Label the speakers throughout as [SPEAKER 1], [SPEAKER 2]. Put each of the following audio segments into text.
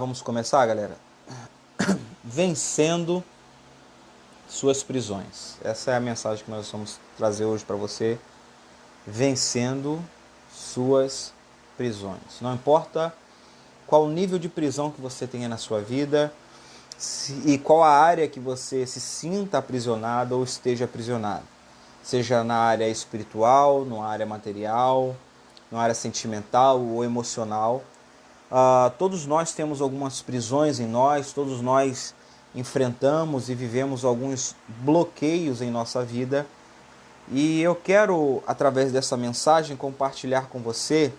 [SPEAKER 1] Vamos começar, galera? Vencendo suas prisões. Essa é a mensagem que nós vamos trazer hoje para você. Vencendo suas prisões. Não importa qual o nível de prisão que você tenha na sua vida e qual a área que você se sinta aprisionado ou esteja aprisionado. Seja na área espiritual, na área material, na área sentimental ou emocional. Todos nós temos algumas prisões em nós, todos nós enfrentamos e vivemos alguns bloqueios em nossa vida. E eu quero, através dessa mensagem, compartilhar com você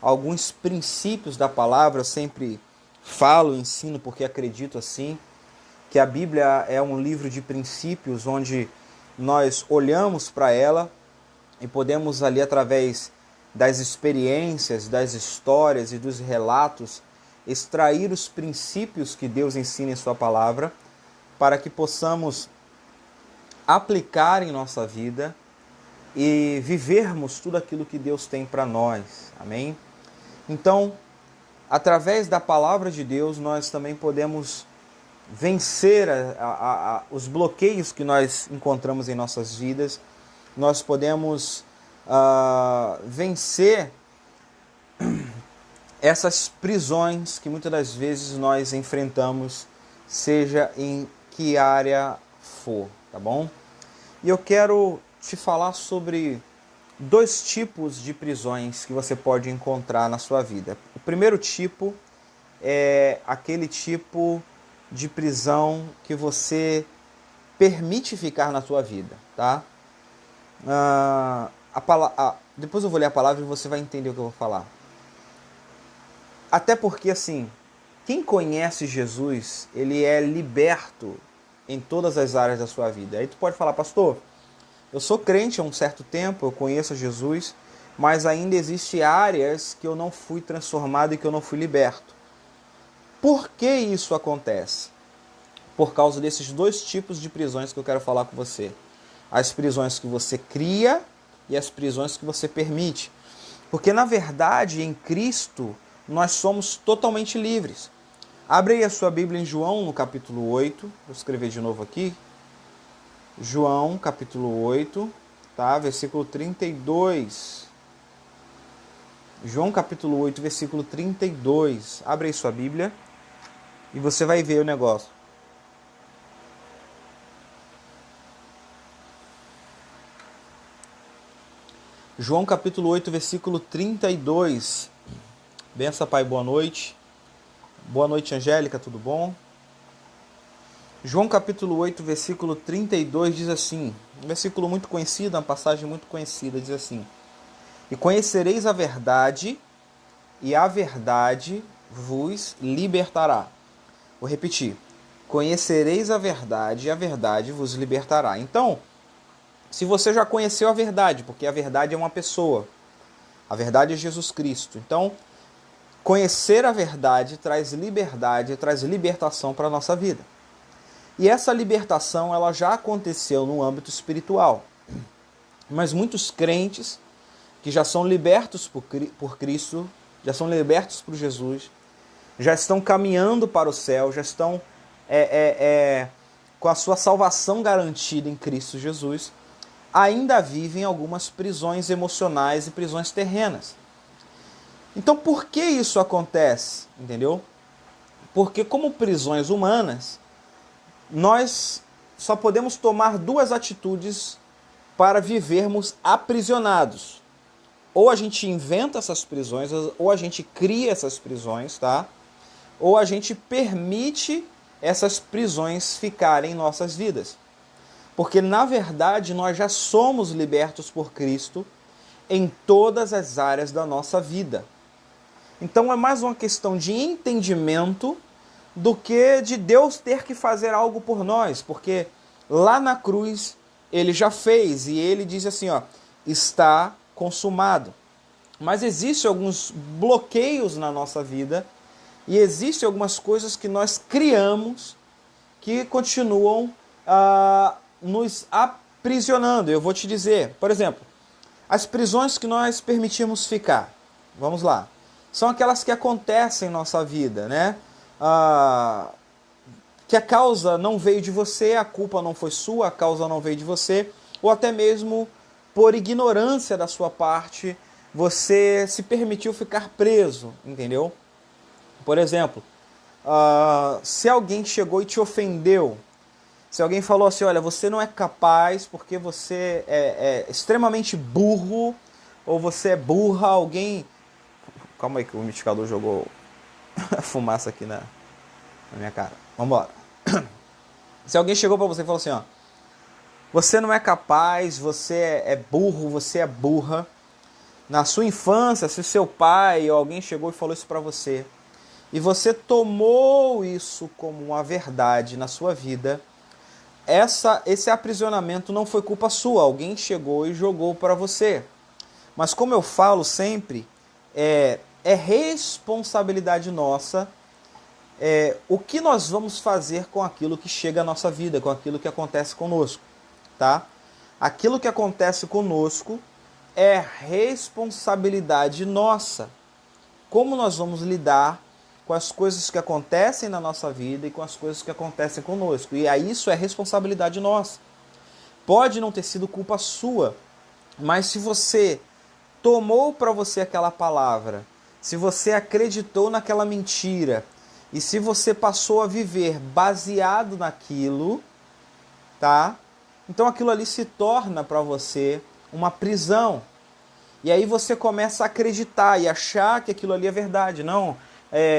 [SPEAKER 1] alguns princípios da palavra. Eu sempre falo, ensino, porque acredito assim, que a Bíblia é um livro de princípios onde nós olhamos para ela e podemos ali, através das experiências, das histórias e dos relatos, extrair os princípios que Deus ensina em sua palavra, para que possamos aplicar em nossa vida e vivermos tudo aquilo que Deus tem para nós. Amém? Então, através da palavra de Deus, nós também podemos vencer os bloqueios que nós encontramos em nossas vidas. Nós podemos vencer essas prisões que muitas das vezes nós enfrentamos, seja em que área for, tá bom? E eu quero te falar sobre dois tipos de prisões que você pode encontrar na sua vida. O primeiro tipo é aquele tipo de prisão que você permite ficar na sua vida, tá? Depois eu vou ler a palavra e você vai entender o que eu vou falar. Até porque, assim, quem conhece Jesus, ele é liberto em todas as áreas da sua vida. Aí tu pode falar, pastor, eu sou crente há um certo tempo, eu conheço Jesus, mas ainda existem áreas que eu não fui transformado e que eu não fui liberto. Por que isso acontece? Por causa desses dois tipos de prisões que eu quero falar com você. As prisões que você cria e as prisões que você permite. Porque, na verdade, em Cristo, nós somos totalmente livres. Abre aí a sua Bíblia em João, no capítulo 8. Vou escrever de novo aqui. João, capítulo 8, tá? Versículo 32. João, capítulo 8, versículo 32. Abre aí sua Bíblia e você vai ver o negócio. João capítulo 8, versículo 32. Benção, Pai, boa noite. Boa noite, Angélica, tudo bom? João capítulo 8, versículo 32 diz assim, um versículo muito conhecido, uma passagem muito conhecida, diz assim: E conhecereis a verdade, e a verdade vos libertará. Vou repetir. Conhecereis a verdade, e a verdade vos libertará. Então, se você já conheceu a verdade, porque a verdade é uma pessoa, a verdade é Jesus Cristo. Então, conhecer a verdade traz liberdade, traz libertação para a nossa vida. E essa libertação ela já aconteceu no âmbito espiritual. Mas muitos crentes que já são libertos por Cristo, já são libertos por Jesus, já estão caminhando para o céu, já estão com a sua salvação garantida em Cristo Jesus, ainda vivem algumas prisões emocionais e prisões terrenas. Então, por que isso acontece? Entendeu? Porque como prisões humanas, nós só podemos tomar duas atitudes para vivermos aprisionados. Ou a gente inventa essas prisões, ou a gente cria essas prisões, tá? Ou a gente permite essas prisões ficarem em nossas vidas. Porque, na verdade, nós já somos libertos por Cristo em todas as áreas da nossa vida. Então, é mais uma questão de entendimento do que de Deus ter que fazer algo por nós. Porque lá na cruz, Ele já fez e Ele diz assim, ó, está consumado. Mas existem alguns bloqueios na nossa vida e existem algumas coisas que nós criamos que continuam nos aprisionando. Eu vou te dizer, por exemplo, as prisões que nós permitimos ficar. Vamos lá. São aquelas que acontecem em nossa vida, né? que a causa não veio de você, a culpa não foi sua, a causa não veio de você, ou até mesmo por ignorância da sua parte, você se permitiu ficar preso, entendeu? Por exemplo, se alguém chegou e te ofendeu, se alguém falou assim, olha, você não é capaz porque você é extremamente burro, ou você é burra, alguém... Calma aí que o umidificador jogou fumaça aqui na minha cara. Vambora. Se alguém chegou pra você e falou assim, ó, você não é capaz, você é burro, você é burra. Na sua infância, se seu pai ou alguém chegou e falou isso pra você, e você tomou isso como uma verdade na sua vida, esse aprisionamento não foi culpa sua, alguém chegou e jogou para você. Mas como eu falo sempre, é responsabilidade nossa o que nós vamos fazer com aquilo que chega à nossa vida, com aquilo que acontece conosco, tá? Aquilo que acontece conosco é responsabilidade nossa. Como nós vamos lidar com as coisas que acontecem na nossa vida e com as coisas que acontecem conosco. E aí isso é responsabilidade nossa. Pode não ter sido culpa sua, mas se você tomou para você aquela palavra, se você acreditou naquela mentira, e se você passou a viver baseado naquilo, tá? Então aquilo ali se torna para você uma prisão. E aí você começa a acreditar e achar que aquilo ali é verdade. Não,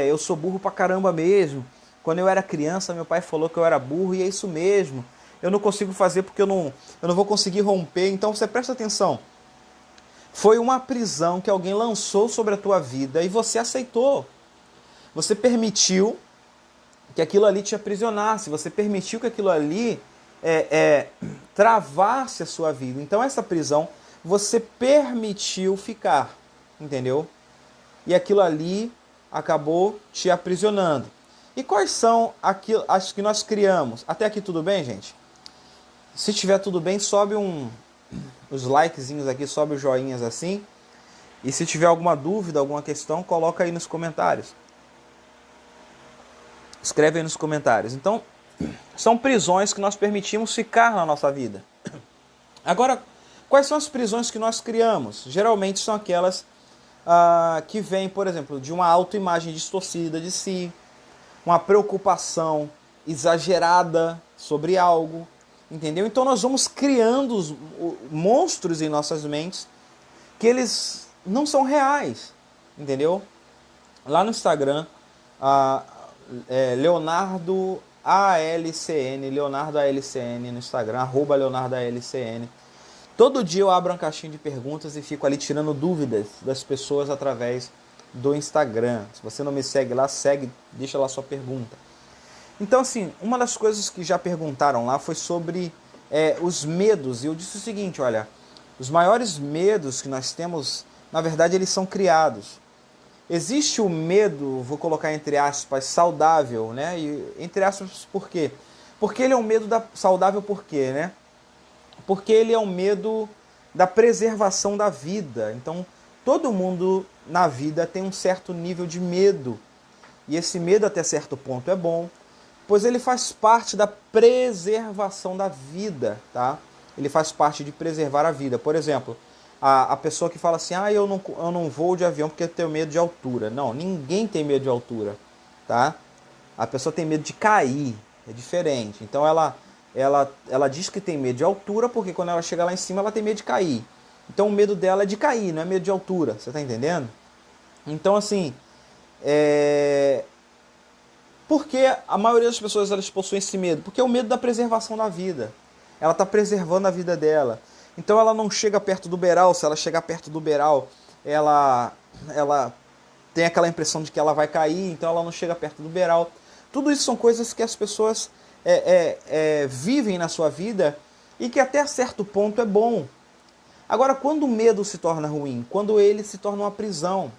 [SPEAKER 1] eu sou burro pra caramba mesmo. Quando eu era criança, meu pai falou que eu era burro e é isso mesmo. Eu não consigo fazer porque eu não vou conseguir romper. Então você presta atenção. Foi uma prisão que alguém lançou sobre a tua vida e você aceitou. Você permitiu que aquilo ali te aprisionasse. Você permitiu que aquilo ali travasse a sua vida. Então essa prisão você permitiu ficar, entendeu? E aquilo ali acabou te aprisionando. E quais são as que nós criamos? Até aqui tudo bem, gente? Se tiver tudo bem, sobe os likezinhos aqui, sobe os joinhas assim. E se tiver alguma dúvida, alguma questão, coloca aí nos comentários. Escreve aí nos comentários. Então, são prisões que nós permitimos ficar na nossa vida. Agora, quais são as prisões que nós criamos? Geralmente são aquelas que vêm, por exemplo, de uma autoimagem distorcida de si, uma preocupação exagerada sobre algo, entendeu? Então nós vamos criando monstros em nossas mentes que eles não são reais, entendeu? Lá no Instagram, Leonardo ALCN, Leonardo ALCN no Instagram, @LeonardoALCN. Todo dia eu abro uma caixinha de perguntas e fico ali tirando dúvidas das pessoas através do Instagram. Se você não me segue lá, segue, deixa lá sua pergunta. Então, assim, uma das coisas que já perguntaram lá foi sobre os medos. E eu disse o seguinte, olha, os maiores medos que nós temos, na verdade, eles são criados. Existe o medo, vou colocar entre aspas, saudável, né? E, entre aspas, por quê? Porque ele é um medo saudável por quê, né? Porque ele é um medo da preservação da vida. Então, todo mundo na vida tem um certo nível de medo. E esse medo, até certo ponto, é bom, pois ele faz parte da preservação da vida, tá? Ele faz parte de preservar a vida. Por exemplo, a pessoa que fala assim, eu não vou de avião porque eu tenho medo de altura. Não, ninguém tem medo de altura, tá? A pessoa tem medo de cair, é diferente. Então ela diz que tem medo de altura porque quando ela chega lá em cima ela tem medo de cair. Então o medo dela é de cair, não é medo de altura, você tá entendendo? Então assim, por que a maioria das pessoas elas possuem esse medo? Porque é o medo da preservação da vida. Ela está preservando a vida dela. Então ela não chega perto do beiral. Se ela chegar perto do beiral, ela tem aquela impressão de que ela vai cair, então ela não chega perto do beiral. Tudo isso são coisas que as pessoas vivem na sua vida e que até certo ponto é bom. Agora, quando o medo se torna ruim, quando ele se torna uma prisão,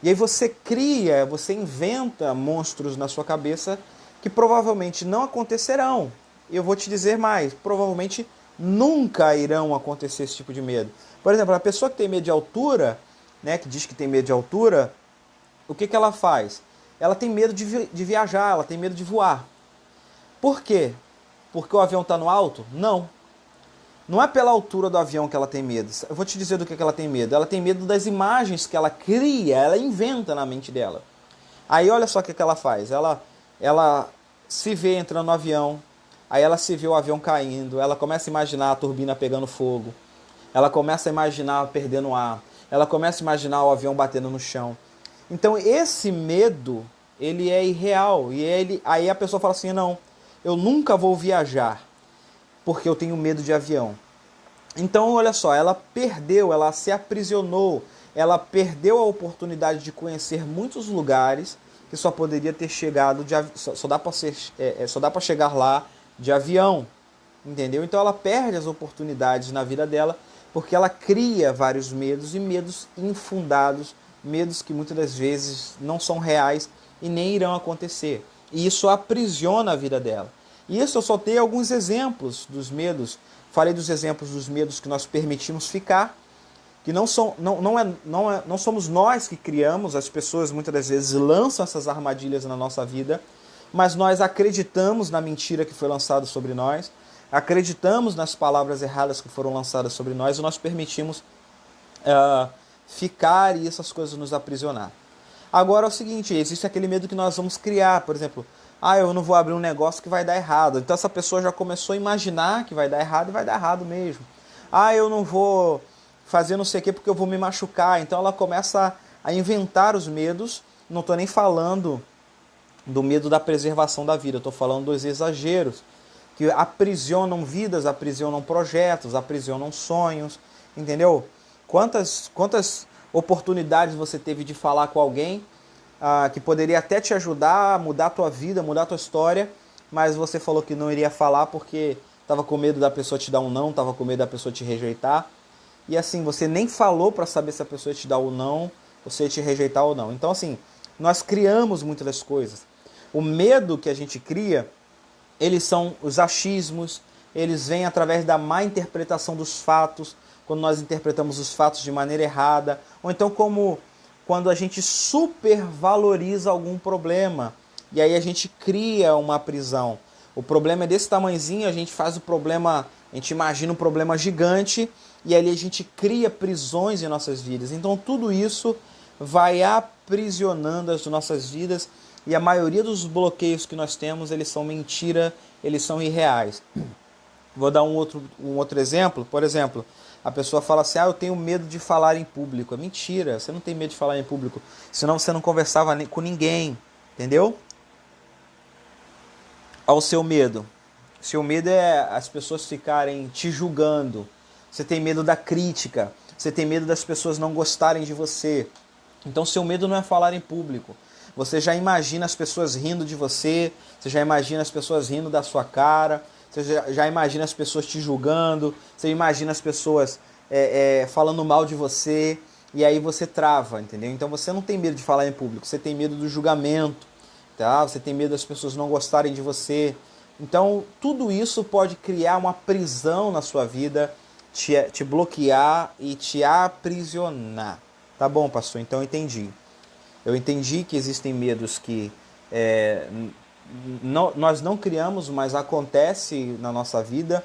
[SPEAKER 1] e aí você inventa monstros na sua cabeça que provavelmente não acontecerão. E eu vou te dizer mais, provavelmente nunca irão acontecer esse tipo de medo. Por exemplo, a pessoa que tem medo de altura, né, que diz que tem medo de altura, o que ela faz? ela tem medo de viajar, ela tem medo de voar. Por quê? Porque o avião está no alto? Não. Não é pela altura do avião que ela tem medo. Eu vou te dizer do que ela tem medo. Ela tem medo das imagens que ela cria, ela inventa na mente dela. Aí olha só o que ela faz. Ela se vê entrando no avião, aí ela se vê o avião caindo, ela começa a imaginar a turbina pegando fogo, ela começa a imaginar perdendo ar, ela começa a imaginar o avião batendo no chão. Então esse medo, ele é irreal. E aí a pessoa fala assim, não, eu nunca vou viajar, porque eu tenho medo de avião. Então, olha só, ela perdeu, ela se aprisionou, ela perdeu a oportunidade de conhecer muitos lugares que só poderia ter chegado, só dá para chegar lá de avião, entendeu? Então ela perde as oportunidades na vida dela, porque ela cria vários medos, e medos infundados, medos que muitas das vezes não são reais e nem irão acontecer. E isso aprisiona a vida dela. E isso eu só dei alguns exemplos dos medos. Falei dos exemplos dos medos que nós permitimos ficar, que não somos nós que criamos, as pessoas muitas das vezes lançam essas armadilhas na nossa vida, mas nós acreditamos na mentira que foi lançada sobre nós, acreditamos nas palavras erradas que foram lançadas sobre nós, e nós permitimos ficar e essas coisas nos aprisionar. Agora é o seguinte, existe aquele medo que nós vamos criar, por exemplo, eu não vou abrir um negócio que vai dar errado. Então essa pessoa já começou a imaginar que vai dar errado e vai dar errado mesmo. Eu não vou fazer não sei o que porque eu vou me machucar. Então ela começa a inventar os medos. Não estou nem falando do medo da preservação da vida, estou falando dos exageros, que aprisionam vidas, aprisionam projetos, aprisionam sonhos, entendeu? Quantas oportunidades você teve de falar com alguém que poderia até te ajudar a mudar a tua vida, mudar a tua história, mas você falou que não iria falar porque estava com medo da pessoa te dar um não, estava com medo da pessoa te rejeitar. E assim, você nem falou para saber se a pessoa ia te dar o não, ou se ia te rejeitar ou não. Então assim, nós criamos muitas das coisas. O medo que a gente cria, eles são os achismos, eles vêm através da má interpretação dos fatos, quando nós interpretamos os fatos de maneira errada, ou então quando a gente supervaloriza algum problema, e aí a gente cria uma prisão. O problema é desse tamanhozinho, a gente faz o problema, a gente imagina um problema gigante, e ali a gente cria prisões em nossas vidas. Então tudo isso vai aprisionando as nossas vidas, e a maioria dos bloqueios que nós temos, eles são mentira, eles são irreais. Vou dar um outro exemplo. Por exemplo, a pessoa fala assim, eu tenho medo de falar em público. É mentira, você não tem medo de falar em público, senão você não conversava com ninguém, entendeu? Ao seu medo. Seu medo é as pessoas ficarem te julgando. Você tem medo da crítica, você tem medo das pessoas não gostarem de você. Então seu medo não é falar em público. Você já imagina as pessoas rindo de você, você já imagina as pessoas rindo da sua cara, você já imagina as pessoas te julgando, você imagina as pessoas falando mal de você, e aí você trava, entendeu? Então você não tem medo de falar em público, você tem medo do julgamento, tá? Você tem medo das pessoas não gostarem de você. Então tudo isso pode criar uma prisão na sua vida, te bloquear e te aprisionar. Tá bom, pastor? Então eu entendi. Eu entendi que existem medos que nós não criamos, mas acontece na nossa vida,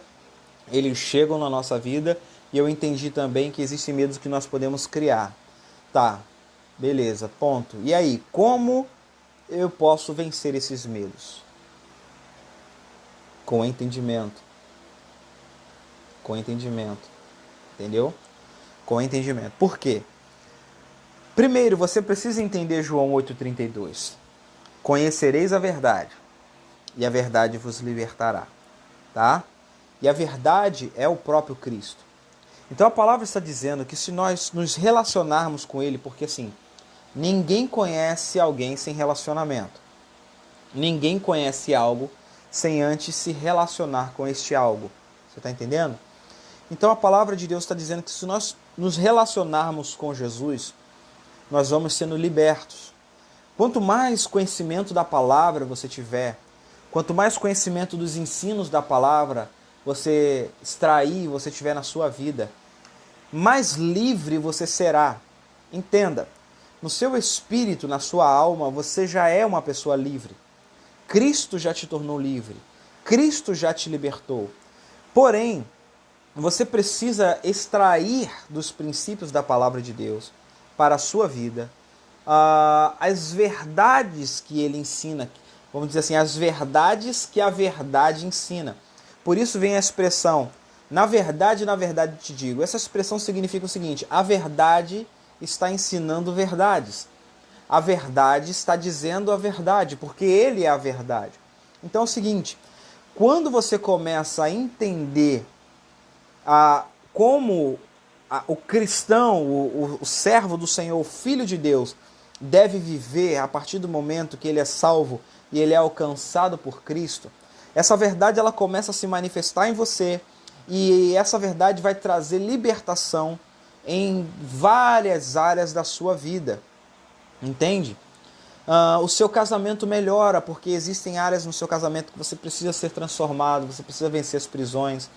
[SPEAKER 1] eles chegam na nossa vida, e eu entendi também que existem medos que nós podemos criar. Tá, beleza, ponto. E aí, como eu posso vencer esses medos? Com entendimento. Com entendimento. Entendeu? Com entendimento. Por quê? Primeiro, você precisa entender João 8,32. Conhecereis a verdade, e a verdade vos libertará. Tá? E a verdade é o próprio Cristo. Então a palavra está dizendo que se nós nos relacionarmos com Ele, porque assim, ninguém conhece alguém sem relacionamento. Ninguém conhece algo sem antes se relacionar com este algo. Você está entendendo? Então a palavra de Deus está dizendo que se nós nos relacionarmos com Jesus, nós vamos sendo libertos. Quanto mais conhecimento da palavra você tiver, quanto mais conhecimento dos ensinos da palavra você extrair, você tiver na sua vida, mais livre você será. Entenda, no seu espírito, na sua alma, você já é uma pessoa livre. Cristo já te tornou livre. Cristo já te libertou. Porém, você precisa extrair dos princípios da palavra de Deus para a sua vida as verdades que ele ensina, vamos dizer assim, as verdades que a verdade ensina. Por isso vem a expressão, na verdade te digo. Essa expressão significa o seguinte: a verdade está ensinando verdades. A verdade está dizendo a verdade, porque ele é a verdade. Então é o seguinte, quando você começa a entender como o cristão, o servo do Senhor, o Filho de Deus, deve viver a partir do momento que ele é salvo e ele é alcançado por Cristo, essa verdade ela começa a se manifestar em você e essa verdade vai trazer libertação em várias áreas da sua vida. Entende? O seu casamento melhora, porque existem áreas no seu casamento que você precisa ser transformado, você precisa vencer as prisões.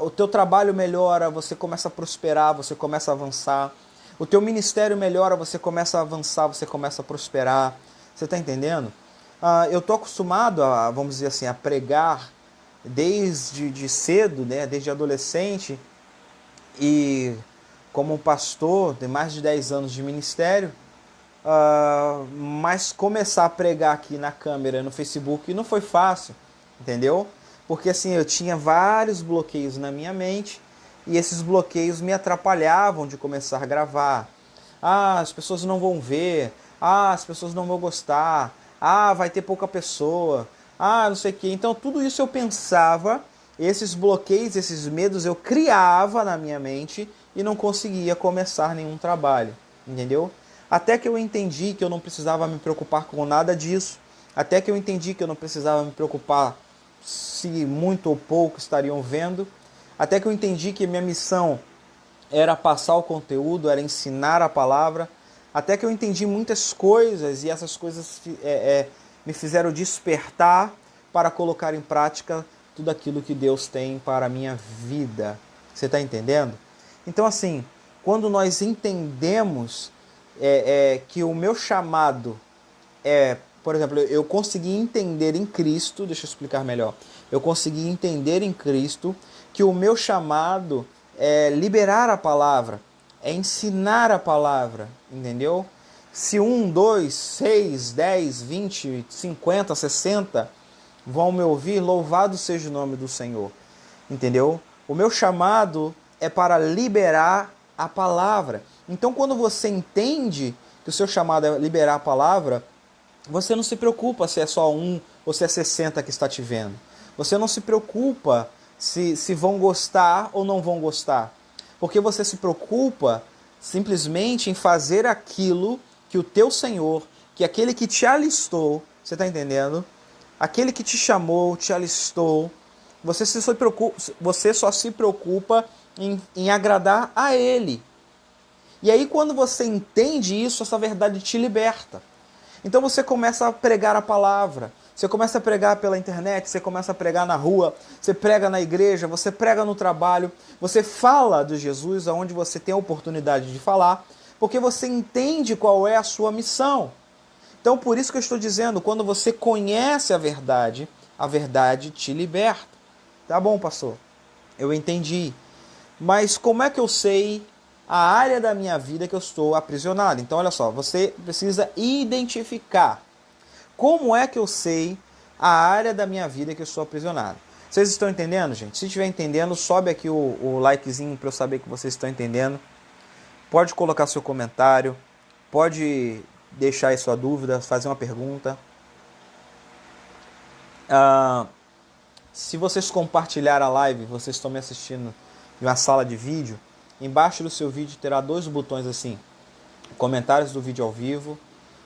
[SPEAKER 1] O teu trabalho melhora, você começa a prosperar, você começa a avançar. O teu ministério melhora, você começa a avançar, você começa a prosperar. Você está entendendo? Eu estou acostumado vamos dizer assim, a pregar desde cedo, né, desde adolescente, e como pastor de mais de 10 anos de ministério, mas começar a pregar aqui na câmera, no Facebook, não foi fácil, entendeu? Porque assim, eu tinha vários bloqueios na minha mente e esses bloqueios me atrapalhavam de começar a gravar. As pessoas não vão ver, as pessoas não vão gostar, vai ter pouca pessoa, não sei o quê. Então tudo isso eu pensava, esses bloqueios, esses medos eu criava na minha mente e não conseguia começar nenhum trabalho, entendeu? Até que eu entendi que eu não precisava me preocupar com nada disso, até que eu entendi que eu não precisava me preocupar se muito ou pouco estariam vendo, até que eu entendi que minha missão era passar o conteúdo, era ensinar a palavra, até que eu entendi muitas coisas e essas coisas me fizeram despertar para colocar em prática tudo aquilo que Deus tem para a minha vida. Você está entendendo? Então assim, quando nós entendemos que o meu chamado por exemplo, eu consegui entender em Cristo, deixa eu explicar melhor, eu consegui entender em Cristo que o meu chamado é liberar a palavra, é ensinar a palavra, entendeu? Se 1, 2, 6, 10, 20, 50, 60 vão me ouvir, louvado seja o nome do Senhor, entendeu? O meu chamado é para liberar a palavra. Então, quando você entende que o seu chamado é liberar a palavra, você não se preocupa se é só 1 ou se é 60 que está te vendo. Você não se preocupa se vão gostar ou não vão gostar. Porque você se preocupa simplesmente em fazer aquilo que o teu Senhor, que aquele que te alistou, você está entendendo? Aquele que te chamou, te alistou, você só se preocupa em agradar a Ele. E aí quando você entende isso, essa verdade te liberta. Então você começa a pregar a palavra, você começa a pregar pela internet, você começa a pregar na rua, você prega na igreja, você prega no trabalho, você fala de Jesus aonde você tem a oportunidade de falar, porque você entende qual é a sua missão. Então por isso que eu estou dizendo, quando você conhece a verdade te liberta. Tá bom, pastor? Eu entendi. Mas como é que eu sei a área da minha vida que eu estou aprisionado? Então, olha só, você precisa identificar. Como é que eu sei a área da minha vida que eu estou aprisionado? Vocês estão entendendo, gente? Se estiver entendendo, sobe aqui o likezinho para eu saber que vocês estão entendendo. Pode colocar seu comentário, pode deixar aí sua dúvida, fazer uma pergunta. Se vocês compartilharem a live, vocês estão me assistindo em uma sala de vídeo, embaixo do seu vídeo terá 2 botões assim, comentários do vídeo ao vivo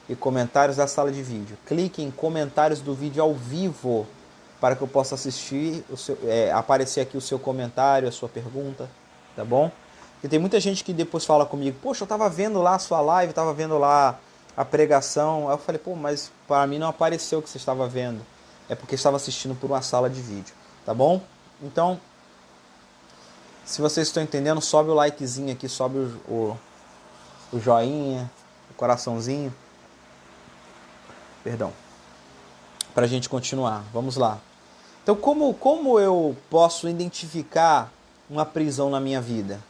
[SPEAKER 1] e comentários da sala de vídeo. Clique em comentários do vídeo ao vivo para que eu possa assistir, aparecer aqui o seu comentário, a sua pergunta, tá bom? Porque tem muita gente que depois fala comigo, poxa, eu estava vendo lá a sua live, estava vendo lá a pregação. Aí eu falei, mas para mim não apareceu o que você estava vendo. É porque estava assistindo por uma sala de vídeo, tá bom? Então, se vocês estão entendendo, sobe o likezinho aqui, sobe o joinha, o coraçãozinho. Perdão. Para a gente continuar, vamos lá. Então, como eu posso identificar uma prisão na minha vida?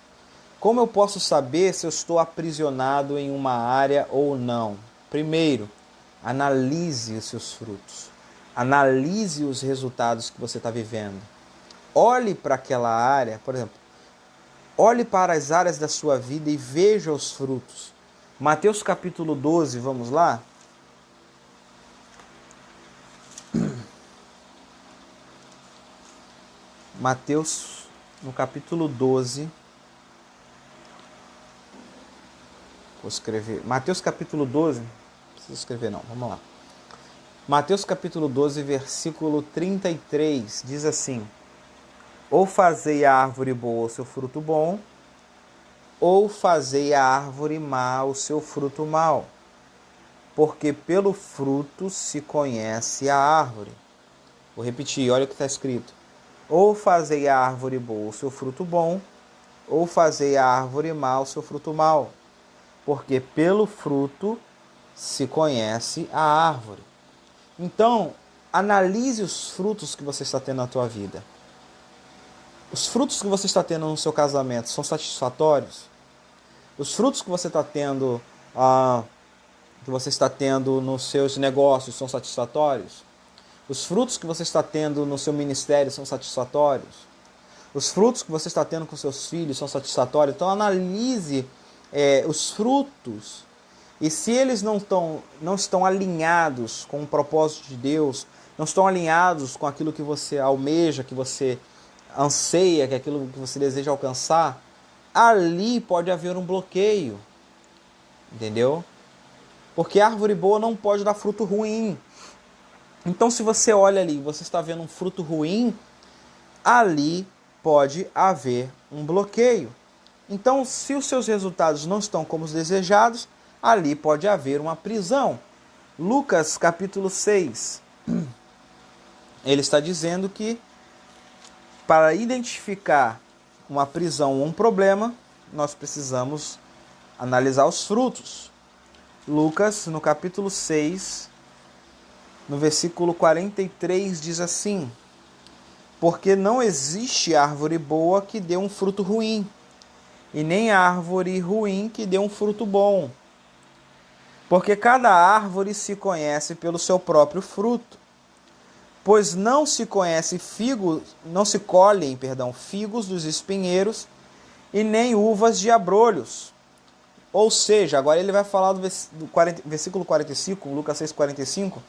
[SPEAKER 1] Como eu posso saber se eu estou aprisionado em uma área ou não? Primeiro, analise os seus frutos. Analise os resultados que você está vivendo. Olhe para aquela área, por exemplo, olhe para as áreas da sua vida e veja os frutos. Mateus capítulo 12, vamos lá? Mateus, no capítulo 12, vou escrever. Mateus capítulo 12, não preciso escrever não, vamos lá. Mateus capítulo 12, versículo 33, diz assim: ou fazei a árvore boa o seu fruto bom, ou fazei a árvore má o seu fruto mau, porque pelo fruto se conhece a árvore. Vou repetir, olha o que está escrito. Ou fazei a árvore boa o seu fruto bom, ou fazei a árvore má o seu fruto mau, porque pelo fruto se conhece a árvore. Então, analise os frutos que você está tendo na tua vida. Os frutos que você está tendo no seu casamento são satisfatórios? Os frutos que você está tendo, nos seus negócios são satisfatórios? Os frutos que você está tendo no seu ministério são satisfatórios? Os frutos que você está tendo com seus filhos são satisfatórios? Então analise os frutos. E se eles não estão alinhados com o propósito de Deus, não estão alinhados com aquilo que você almeja, que você anseia, que é aquilo que você deseja alcançar, ali pode haver um bloqueio. Entendeu? Porque a árvore boa não pode dar fruto ruim. Então, se você olha ali, você está vendo um fruto ruim, ali pode haver um bloqueio. Então, se os seus resultados não estão como os desejados, ali pode haver uma prisão. Lucas capítulo 6, ele está dizendo que para identificar uma prisão ou um problema, nós precisamos analisar os frutos. Lucas, no capítulo 6, no versículo 43, diz assim: porque não existe árvore boa que dê um fruto ruim, e nem árvore ruim que dê um fruto bom. Porque cada árvore se conhece pelo seu próprio fruto. Pois não se colhem figos dos espinheiros, e nem uvas de abrolhos. Ou seja, agora ele vai falar do versículo 45, Lucas 6, 45.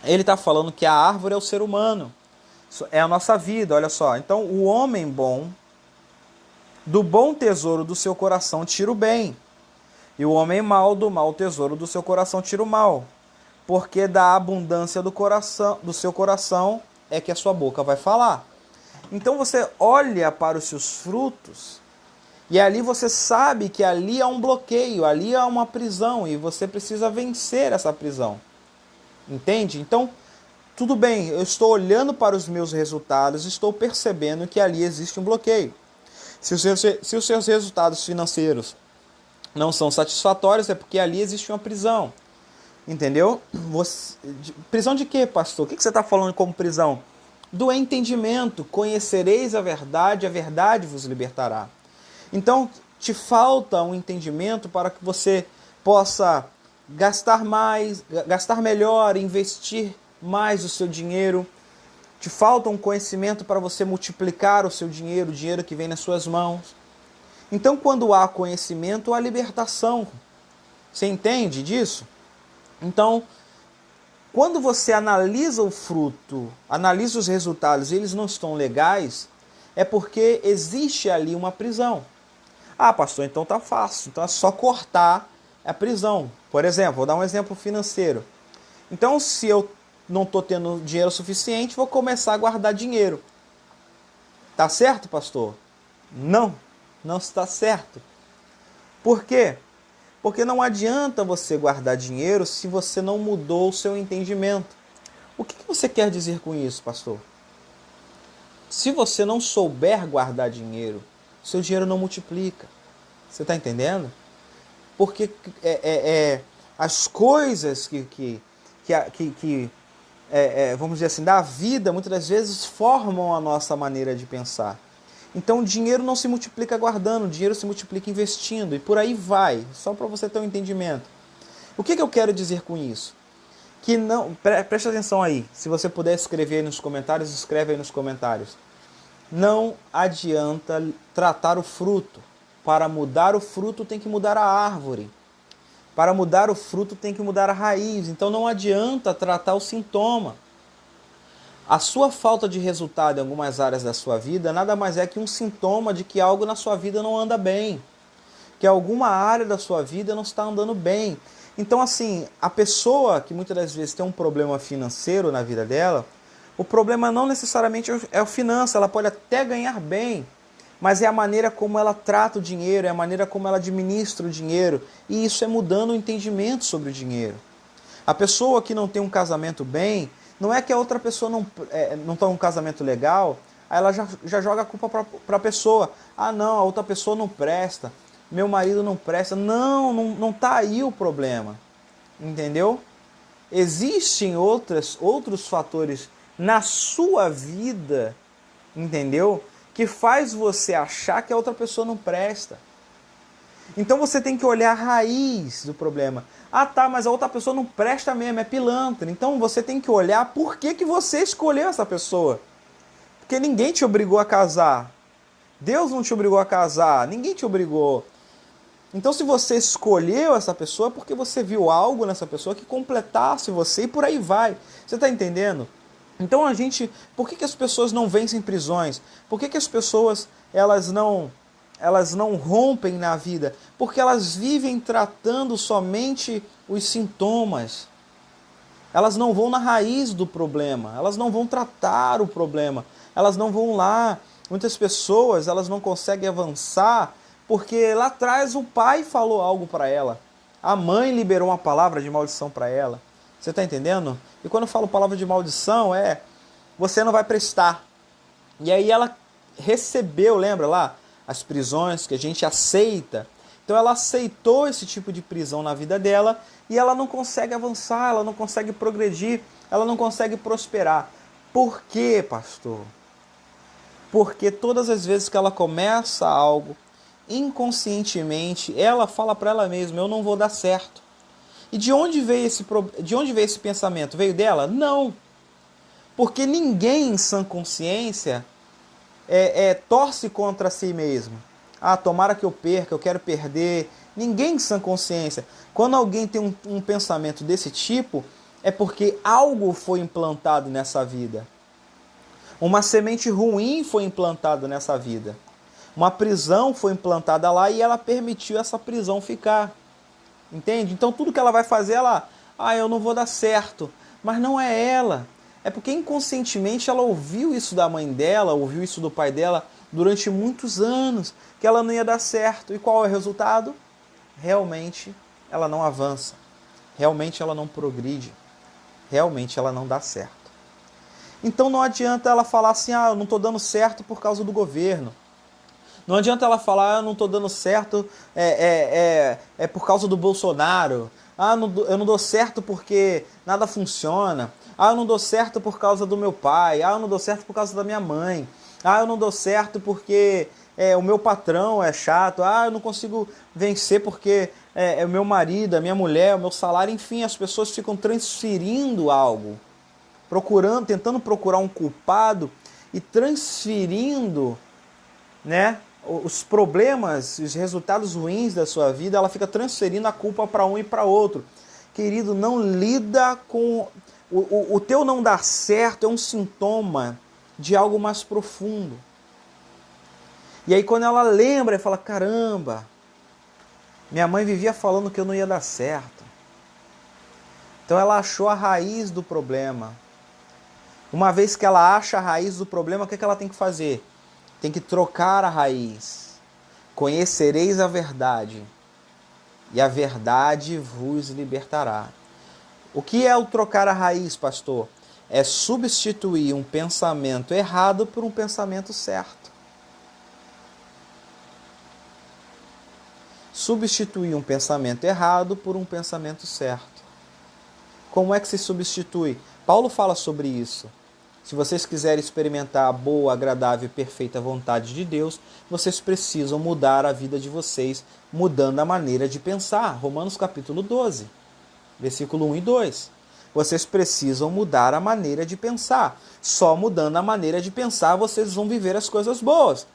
[SPEAKER 1] Ele está falando que a árvore é o ser humano, é a nossa vida, olha só. Então, o homem bom, do bom tesouro do seu coração tira o bem, e o homem mau, do mau tesouro do seu coração tira o mal. Porque da abundância do seu coração é que a sua boca vai falar. Então você olha para os seus frutos, e ali você sabe que ali há um bloqueio, ali há uma prisão, e você precisa vencer essa prisão. Entende? Então, tudo bem, eu estou olhando para os meus resultados, estou percebendo que ali existe um bloqueio. Se os seus resultados financeiros não são satisfatórios, é porque ali existe uma prisão. Entendeu? Prisão de quê, pastor? O que você está falando como prisão? Do entendimento. Conhecereis a verdade vos libertará. Então, te falta um entendimento para que você possa gastar mais, gastar melhor, investir mais o seu dinheiro. Te falta um conhecimento para você multiplicar o seu dinheiro, o dinheiro que vem nas suas mãos. Então, quando há conhecimento, há libertação. Você entende disso? Então, quando você analisa o fruto, analisa os resultados e eles não estão legais, é porque existe ali uma prisão. Ah, pastor, então tá fácil. Então é só cortar a prisão. Por exemplo, vou dar um exemplo financeiro. Então, se eu não estou tendo dinheiro suficiente, vou começar a guardar dinheiro. Tá certo, pastor? Não, não está certo. Por quê? Porque não adianta você guardar dinheiro se você não mudou o seu entendimento. O que você quer dizer com isso, pastor? Se você não souber guardar dinheiro, seu dinheiro não multiplica. Você está entendendo? porque as coisas vamos dizer assim, da vida, muitas das vezes formam a nossa maneira de pensar. Então o dinheiro não se multiplica guardando, o dinheiro se multiplica investindo, e por aí vai, só para você ter um entendimento. O que eu quero dizer com isso? Que não, preste atenção aí, se você puder escrever aí nos comentários, escreve aí nos comentários. Não adianta tratar o fruto. Para mudar o fruto tem que mudar a árvore. Para mudar o fruto tem que mudar a raiz. Então não adianta tratar o sintoma. A sua falta de resultado em algumas áreas da sua vida nada mais é que um sintoma de que algo na sua vida não anda bem. Que alguma área da sua vida não está andando bem. Então assim, a pessoa que muitas das vezes tem um problema financeiro na vida dela, o problema não necessariamente é o finança, ela pode até ganhar bem, mas é a maneira como ela trata o dinheiro, é a maneira como ela administra o dinheiro, e isso é mudando o entendimento sobre o dinheiro. A pessoa que não tem um casamento bem, não é que a outra pessoa não tem um casamento legal, aí ela já joga a culpa para a pessoa. Ah não, a outra pessoa não presta, meu marido não presta. Não está aí o problema, entendeu? Existem outros fatores na sua vida, entendeu? Que faz você achar que a outra pessoa não presta. Então você tem que olhar a raiz do problema. Ah tá, mas a outra pessoa não presta mesmo, é pilantra. Então você tem que olhar por que você escolheu essa pessoa. Porque ninguém te obrigou a casar. Deus não te obrigou a casar, ninguém te obrigou. Então se você escolheu essa pessoa é porque você viu algo nessa pessoa que completasse você e por aí vai. Você está entendendo? Então por que as pessoas não vencem prisões? Por que as pessoas elas não rompem na vida? Porque elas vivem tratando somente os sintomas. Elas não vão na raiz do problema, elas não vão tratar o problema, elas não vão lá. Muitas pessoas elas não conseguem avançar porque lá atrás o pai falou algo para ela, a mãe liberou uma palavra de maldição para ela. Você está entendendo? E quando eu falo palavra de maldição, você não vai prestar. E aí ela recebeu, lembra lá, as prisões que a gente aceita. Então ela aceitou esse tipo de prisão na vida dela e ela não consegue avançar, ela não consegue progredir, ela não consegue prosperar. Por quê, pastor? Porque todas as vezes que ela começa algo, inconscientemente, ela fala para ela mesma, eu não vou dar certo. E de onde veio esse pensamento? Veio dela? Não. Porque ninguém em sã consciência torce contra si mesmo. Ah, tomara que eu perca, eu quero perder. Ninguém em sã consciência. Quando alguém tem um pensamento desse tipo, é porque algo foi implantado nessa vida. Uma semente ruim foi implantada nessa vida. Uma prisão foi implantada lá e ela permitiu essa prisão ficar. Entende? Então tudo que ela vai fazer, eu não vou dar certo. Mas não é ela. É porque inconscientemente ela ouviu isso da mãe dela, ouviu isso do pai dela durante muitos anos, que ela não ia dar certo. E qual é o resultado? Realmente ela não avança. Realmente ela não progride. Realmente ela não dá certo. Então não adianta ela falar assim, eu não estou dando certo por causa do governo. Não adianta ela falar, eu não estou dando certo por causa do Bolsonaro. Eu não dou certo porque nada funciona. Eu não dou certo por causa do meu pai. Eu não dou certo por causa da minha mãe. Eu não dou certo porque o meu patrão é chato. Eu não consigo vencer porque é o meu marido, a minha mulher, o meu salário. Enfim, as pessoas ficam transferindo algo. Tentando procurar um culpado e transferindo, né, os problemas, os resultados ruins da sua vida, ela fica transferindo a culpa para um e para outro. Querido, não lida com... O teu não dar certo é um sintoma de algo mais profundo. E aí quando ela lembra e fala, caramba, minha mãe vivia falando que eu não ia dar certo. Então ela achou a raiz do problema. Uma vez que ela acha a raiz do problema, o que ela tem que fazer? Tem que trocar a raiz. Conhecereis a verdade, e a verdade vos libertará. O que é o trocar a raiz, pastor? É substituir um pensamento errado por um pensamento certo. substituir um pensamento errado por um pensamento certo. Como é que se substitui? Paulo fala sobre isso. Se vocês quiserem experimentar a boa, agradável e perfeita vontade de Deus, vocês precisam mudar a vida de vocês, mudando a maneira de pensar. Romanos capítulo 12, versículo 1 e 2. Vocês precisam mudar a maneira de pensar. Só mudando a maneira de pensar, vocês vão viver as coisas boas.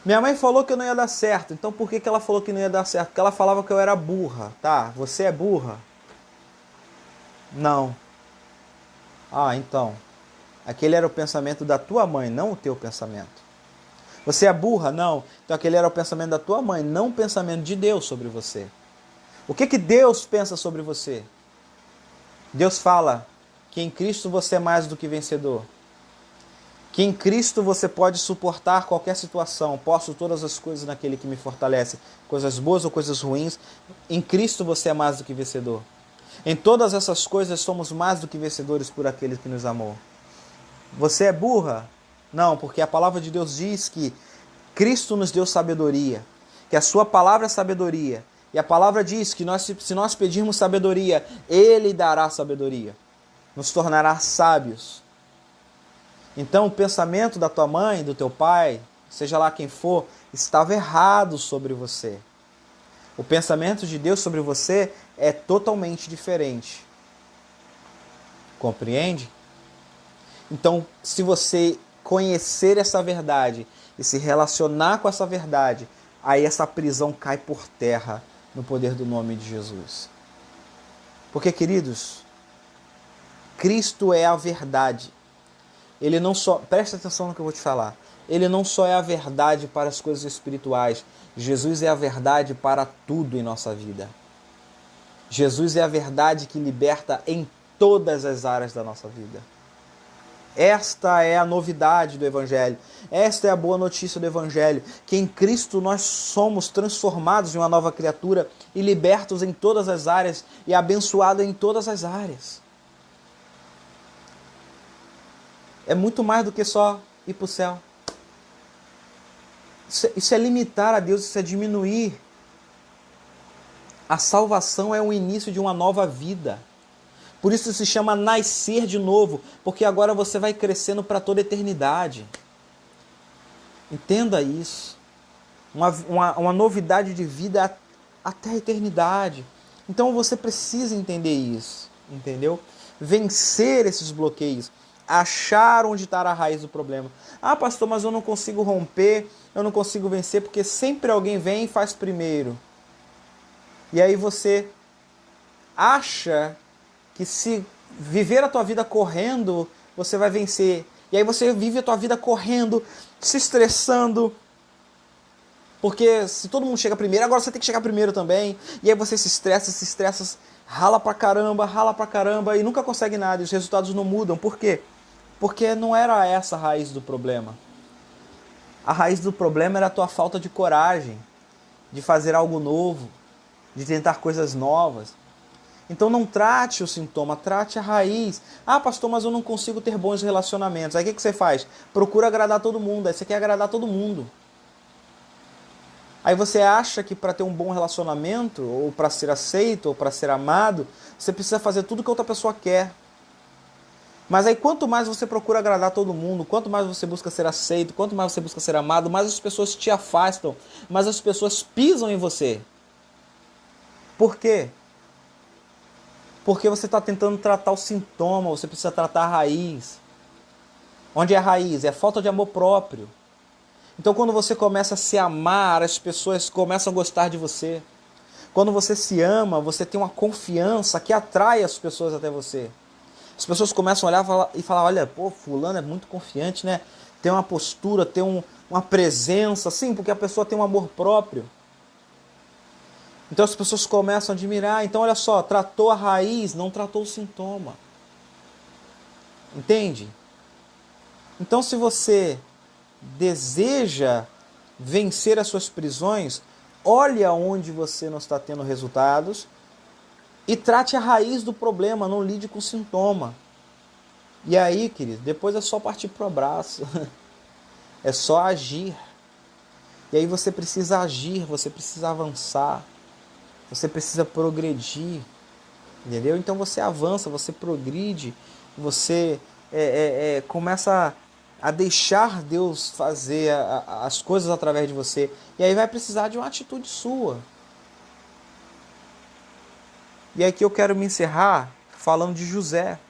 [SPEAKER 1] Minha mãe falou que eu não ia dar certo. Então por que ela falou que não ia dar certo? Porque ela falava que eu era burra. Tá, você é burra? Não. Ah, então. Aquele era o pensamento da tua mãe, não o teu pensamento. Você é burra? Não. Então aquele era o pensamento da tua mãe, não o pensamento de Deus sobre você. O que Deus pensa sobre você? Deus fala que em Cristo você é mais do que vencedor. Que em Cristo você pode suportar qualquer situação. Posso todas as coisas naquele que me fortalece. Coisas boas ou coisas ruins. Em Cristo você é mais do que vencedor. Em todas essas coisas somos mais do que vencedores por aquele que nos amou. Você é burra? Não, porque a palavra de Deus diz que Cristo nos deu sabedoria. Que a sua palavra é sabedoria. E a palavra diz que se nós pedirmos sabedoria, Ele dará sabedoria. Nos tornará sábios. Então o pensamento da tua mãe, do teu pai, seja lá quem for, estava errado sobre você. O pensamento de Deus sobre você é totalmente diferente. Compreende? Então, se você conhecer essa verdade e se relacionar com essa verdade, aí essa prisão cai por terra no poder do nome de Jesus. Porque, queridos, Cristo é a verdade. Ele não só, presta atenção no que eu vou te falar. Ele não só é a verdade para as coisas espirituais. Jesus é a verdade para tudo em nossa vida. Jesus é a verdade que liberta em todas as áreas da nossa vida. Esta é a novidade do Evangelho. Esta é a boa notícia do Evangelho. Que em Cristo nós somos transformados em uma nova criatura e libertos em todas as áreas e abençoados em todas as áreas. É muito mais do que só ir para o céu. Isso é limitar a Deus, isso é diminuir. A salvação é o início de uma nova vida. Por isso se chama nascer de novo, porque agora você vai crescendo para toda a eternidade. Entenda isso. Uma novidade de vida até a eternidade. Então você precisa entender isso, entendeu? Vencer esses bloqueios. Achar onde está a raiz do problema. Ah, pastor, mas eu não consigo romper, eu não consigo vencer, porque sempre alguém vem e faz primeiro. E aí você acha que se viver a tua vida correndo, você vai vencer. E aí você vive a tua vida correndo, se estressando. Porque se todo mundo chega primeiro, agora você tem que chegar primeiro também. E aí você se estressa, rala pra caramba e nunca consegue nada. E os resultados não mudam. Por quê? Porque não era essa a raiz do problema. A raiz do problema era a tua falta de coragem, de fazer algo novo, de tentar coisas novas. Então não trate o sintoma, trate a raiz. Ah, pastor, mas eu não consigo ter bons relacionamentos. Aí o que você faz? Procura agradar todo mundo. Aí você quer agradar todo mundo. Aí você acha que para ter um bom relacionamento, ou para ser aceito, ou para ser amado, você precisa fazer tudo que a outra pessoa quer. Mas aí quanto mais você procura agradar todo mundo, quanto mais você busca ser aceito, quanto mais você busca ser amado, mais as pessoas te afastam, mais as pessoas pisam em você. Por quê? Porque você está tentando tratar o sintoma, você precisa tratar a raiz. Onde é a raiz? É a falta de amor próprio. Então quando você começa a se amar, as pessoas começam a gostar de você. Quando você se ama, você tem uma confiança que atrai as pessoas até você. As pessoas começam a olhar e falar, olha, pô, fulano é muito confiante, né? Tem uma postura, tem uma presença, sim, porque a pessoa tem um amor próprio. Então as pessoas começam a admirar. Então olha só, tratou a raiz, não tratou o sintoma. Entende? Então se você deseja vencer as suas prisões, olhe aonde você não está tendo resultados e trate a raiz do problema, não lide com o sintoma. E aí, querido, depois é só partir para o abraço. É só agir. E aí você precisa agir, você precisa avançar, você precisa progredir, entendeu? Então você avança, você progride, você começa a deixar Deus fazer as coisas através de você. E aí vai precisar de uma atitude sua. E aqui eu quero me encerrar falando de José.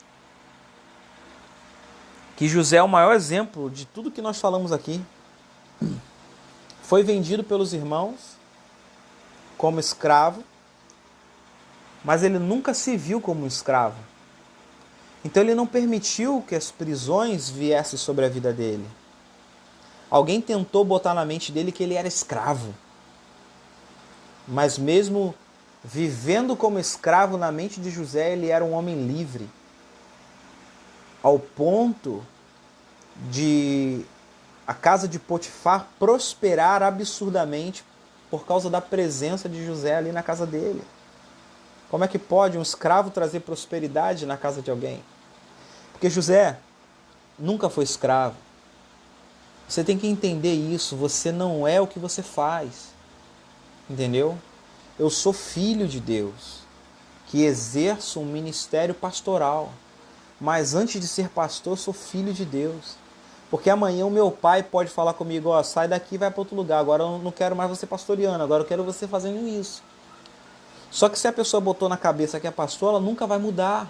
[SPEAKER 1] Que José é o maior exemplo de tudo que nós falamos aqui. Foi vendido pelos irmãos como escravo, mas ele nunca se viu como um escravo. Então ele não permitiu que as prisões viessem sobre a vida dele. Alguém tentou botar na mente dele que ele era escravo. Mas mesmo vivendo como escravo na mente de José, ele era um homem livre. Ao ponto de a casa de Potifar prosperar absurdamente por causa da presença de José ali na casa dele. Como é que pode um escravo trazer prosperidade na casa de alguém? Porque José nunca foi escravo. Você tem que entender isso. Você não é o que você faz. Entendeu? Eu sou filho de Deus, que exerço um ministério pastoral. Mas antes de ser pastor, eu sou filho de Deus. Porque amanhã o meu pai pode falar comigo, ó, sai daqui e vai para outro lugar. Agora eu não quero mais você pastoreando, agora eu quero você fazendo isso. Só que se a pessoa botou na cabeça que é pastor, ela nunca vai mudar.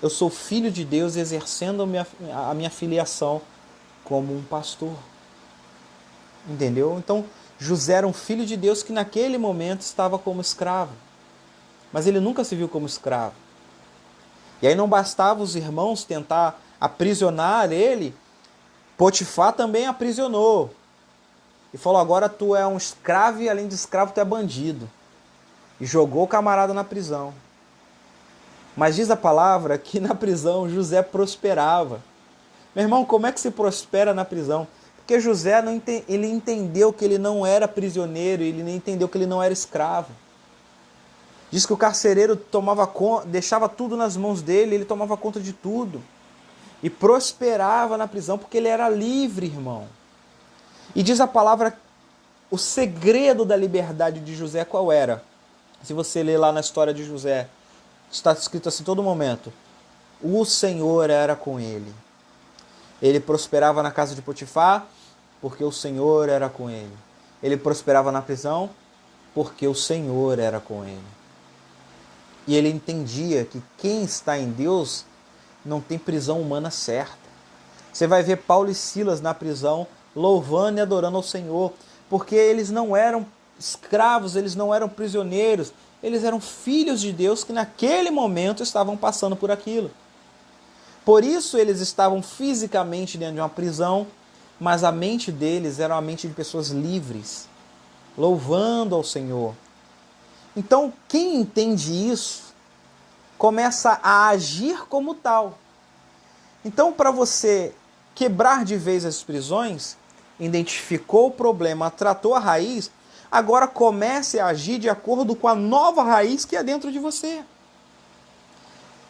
[SPEAKER 1] Eu sou filho de Deus exercendo a minha filiação como um pastor. Entendeu? Então, José era um filho de Deus que naquele momento estava como escravo. Mas ele nunca se viu como escravo. E aí não bastava os irmãos tentar aprisionar ele, Potifar também aprisionou. E falou, agora tu é um escravo e além de escravo tu é bandido. E jogou o camarada na prisão. Mas diz a palavra que na prisão José prosperava. Meu irmão, como é que se prospera na prisão? Porque José ele entendeu que ele não era prisioneiro, ele entendeu que ele não era escravo. Diz que o carcereiro deixava tudo nas mãos dele, ele tomava conta de tudo. E prosperava na prisão porque ele era livre, irmão. E diz a palavra, o segredo da liberdade de José qual era? Se você ler lá na história de José, está escrito assim todo momento. O Senhor era com ele. Ele prosperava na casa de Potifar porque o Senhor era com ele. Ele prosperava na prisão porque o Senhor era com ele. E ele entendia que quem está em Deus não tem prisão humana certa. Você vai ver Paulo e Silas na prisão louvando e adorando ao Senhor, porque eles não eram escravos, eles não eram prisioneiros, eles eram filhos de Deus que naquele momento estavam passando por aquilo. Por isso eles estavam fisicamente dentro de uma prisão, mas a mente deles era uma mente de pessoas livres, louvando ao Senhor. Então, quem entende isso, começa a agir como tal. Então, para você quebrar de vez as prisões, identificou o problema, tratou a raiz, agora comece a agir de acordo com a nova raiz que é dentro de você.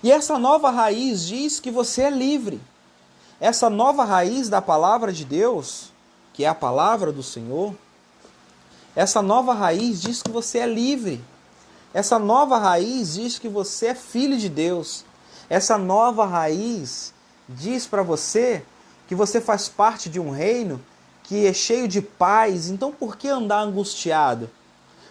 [SPEAKER 1] E essa nova raiz diz que você é livre. Essa nova raiz da palavra de Deus, que é a palavra do Senhor, essa nova raiz diz que você é livre. Essa nova raiz diz que você é filho de Deus. Essa nova raiz diz para você que você faz parte de um reino que é cheio de paz. Então por que andar angustiado?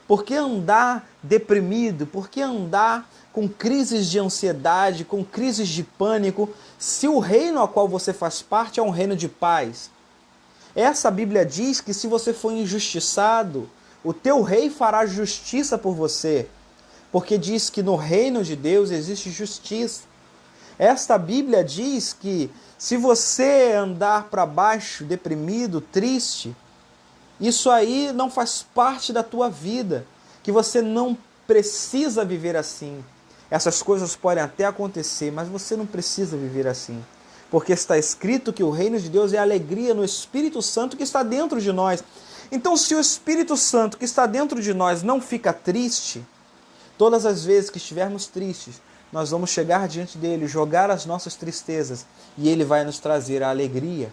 [SPEAKER 1] Por que andar deprimido? Por que andar com crises de ansiedade, com crises de pânico, se o reino ao qual você faz parte é um reino de paz? Essa Bíblia diz que se você for injustiçado, o teu rei fará justiça por você. Porque diz que no reino de Deus existe justiça. Esta Bíblia diz que se você andar para baixo, deprimido, triste, isso aí não faz parte da tua vida, que você não precisa viver assim. Essas coisas podem até acontecer, mas você não precisa viver assim. Porque está escrito que o reino de Deus é alegria no Espírito Santo que está dentro de nós. Então, se o Espírito Santo que está dentro de nós não fica triste, todas as vezes que estivermos tristes, nós vamos chegar diante dele, jogar as nossas tristezas, e ele vai nos trazer a alegria.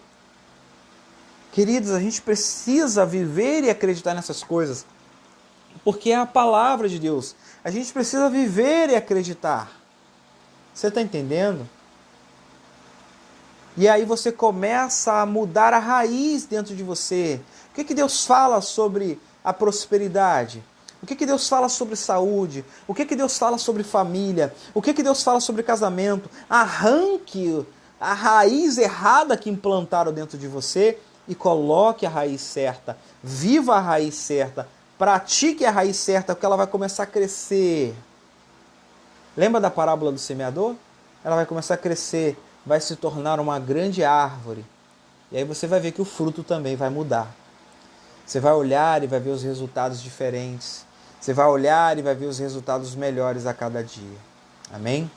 [SPEAKER 1] Queridos, a gente precisa viver e acreditar nessas coisas, porque é a palavra de Deus. A gente precisa viver e acreditar. Você está entendendo? E aí você começa a mudar a raiz dentro de você. O que Deus fala sobre a prosperidade? O que Deus fala sobre saúde? O que Deus fala sobre família? O que Deus fala sobre casamento? Arranque a raiz errada que implantaram dentro de você e coloque a raiz certa. Viva a raiz certa. Pratique a raiz certa, porque ela vai começar a crescer. Lembra da parábola do semeador? Ela vai começar a crescer, vai se tornar uma grande árvore. E aí você vai ver que o fruto também vai mudar. Você vai olhar e vai ver os resultados diferentes. Você vai olhar e vai ver os resultados melhores a cada dia. Amém?